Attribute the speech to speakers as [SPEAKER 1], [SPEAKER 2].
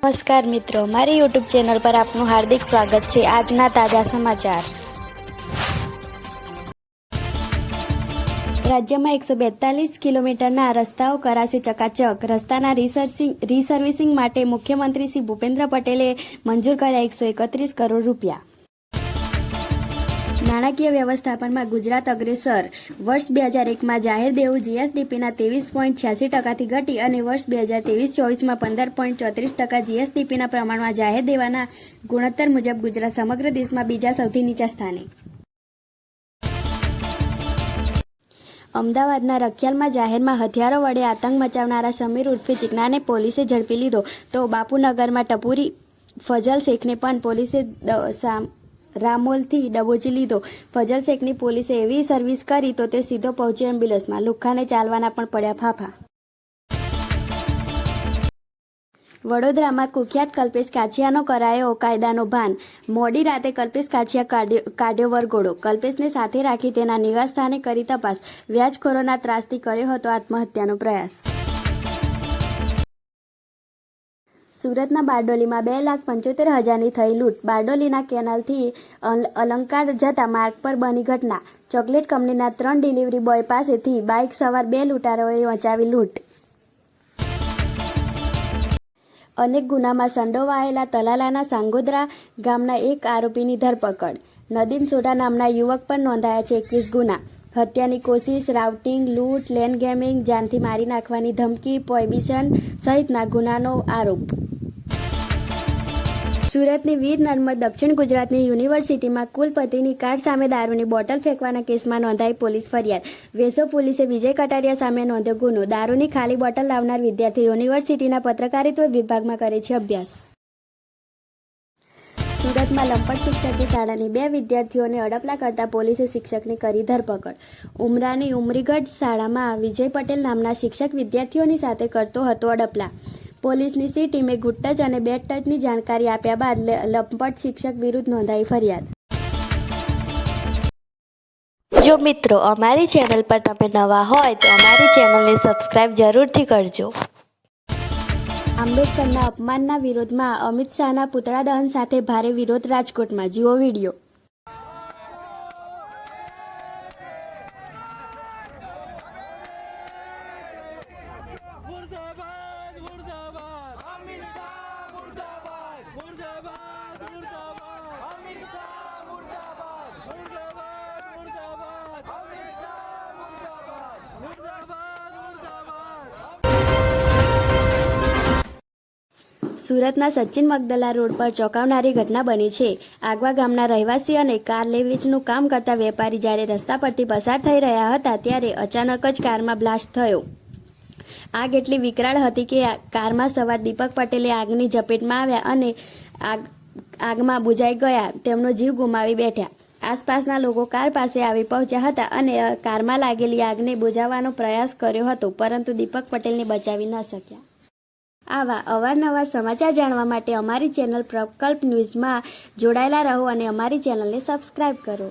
[SPEAKER 1] નમસ્કાર મિત્રો, મારી યુટ્યુબ ચેનલ પર આપનું હાર્દિક સ્વાગત છે। આજના તાજા સમાચાર। રાજ્યમાં 142 કિલોમીટરના રસ્તાઓ કરાશે ચકાચક। રસ્તાના રીસર્વિસિંગ માટે મુખ્યમંત્રી શ્રી ભૂપેન્દ્ર પટેલે મંજૂર કર્યા 131 કરોડ રૂપિયા। નાણાકીય વ્યવસ્થાપનમાં ગુજરાત અગ્રેસર। વર્ષ 2001માં જાહેર દેવું જીએસડીપીના 23.86%થી ઘટી અને વર્ષ 2023-24માં 15.34% જીએસડીપીના પ્રમાણમાં જાહેર દેવાના ગુણોત્તર મુજબ ગુજરાત સમગ્ર દેશમાં બીજા સૌથી નીચા સ્થાને। અમદાવાદના રખિયાલમાં જાહેરમાં હથિયારો વડે આતંક મચાવનારા સમીર ઉર્ફે ચીકનાને પોલીસે ઝડપી લીધો, તો બાપુનગરમાં ટપુરી ફજલ શેખને પણ પોલીસે રામોલથી દબોચી લીધો। ફજલ શેખની પોલીસે એવી સર્વિસ કરી તો તે સીધો પહોંચ્યો એમ્બ્યુલન્સમાં। લુખ્ખાને ચાલવાના પણ પડ્યા ફાંફા। વડોદરામાં કુખ્યાત કલ્પેશ કાછિયાનો કરાયો કાયદાનો ભાન। મોડી રાતે કલ્પેશ કાછિયા કાઢ્યો વરઘોડો। કલ્પેશને સાથે રાખી તેના નિવાસસ્થાને કરી તપાસ। વ્યાજખોરોના ત્રાસથી કર્યો હતો આત્મહત્યાનો પ્રયાસ। સુરતના બારડોલીમાં 2,75,000ની થઈ લૂંટ। બારડોલીના કેનાલથી અલંકાર જતા માર્ગ પર બની ઘટના। ચોકલેટ કંપનીના 3 ડિલિવરી બોય પાસેથી બાઇક સવાર 2 લૂંટારોએ મચાવી લૂંટ। અનેક ગુનામાં સંડોવાયેલા તલાલાના સાંગોદરા ગામના એક આરોપીની ધરપકડ। નદીમ સોઢા નામના યુવક પર નોંધાયા છે 21 ગુના। હત્યાની કોશિશ, રાઉટિંગ, લૂંટ, લેન્ડ ગેમિંગ, જાનથી મારી નાખવાની ધમકી, પ્રોહિબિશન સહિતના ગુનાનો આરોપ। સુરતની વીર નર્મદ દક્ષિણ ગુજરાતની યુનિવર્સિટીમાં કુલપતિની કાર સામે દારૂની બોટલ ફેંકવાના કેસમાં નોંધાઈ પોલીસ ફરિયાદ। વેસો પોલીસે વિજય કટારિયા સામે નોંધ્યો ગુનો। દારૂની ખાલી બોટલ લાવનાર વિદ્યાર્થી યુનિવર્સિટીના પત્રકારિત્વ વિભાગમાં કરે છે અભ્યાસ। સુરતમાં લંપટ શિક્ષકે શાળાની 2 વિદ્યાર્થીઓને અડપલા કરતા પોલીસે શિક્ષકની કરી ધરપકડ। ઉમરાની ઉમરીગઢ શાળામાં વિજય પટેલ નામના શિક્ષક વિદ્યાર્થીઓની સાથે કરતો હતો અડપલા। પોલીસની સી ટીમે ગુડ ટચ અને બેડ ટચની જાણકારી આપ્યા બાદ લંપટ શિક્ષક વિરુદ્ધ નોંધાઈ ફરિયાદ। જો મિત્રો અમારી ચેનલ પર તમે નવા હોય તો અમારી ચેનલને સબસ્ક્રાઇબ જરૂરથી કરજો। આંબેડકરના અપમાનના વિરોધમાં અમિત શાહના પુતળા દહન સાથે ભારે વિરોધ રાજકોટમાં। જુઓ વિડીયો। સુરતના સચિન મગદલા રોડ પર ચોંકાવનારી ઘટના બની છે। આગવા ગામના રહેવાસી અને કાર લે વેચનું કામ કરતા વેપારી જ્યારે રસ્તા પરથી પસાર થઈ રહ્યા હતા ત્યારે અચાનક જ કારમાં બ્લાસ્ટ થયો। આગ એટલી વિકરાળ હતી કે કારમાં સવાર દીપક પટેલે આગની ઝપેટમાં આવ્યા અને આગમાં બુઝાઈ ગયા તેમનો જીવ ગુમાવી બેઠા। આસપાસના લોકો કાર પાસે આવી પહોંચ્યા હતા અને કારમાં લાગેલી આગને બુઝાવવાનો પ્રયાસ કર્યો હતો, પરંતુ દીપક પટેલને બચાવી ન શક્યા। આવા અવારનવાર સમાચાર જાણવા માટે અમારી ચેનલ પ્રકલ્પ ન્યૂઝમાં જોડાયેલા રહો અને અમારી ચેનલને સબસ્ક્રાઇબ કરો।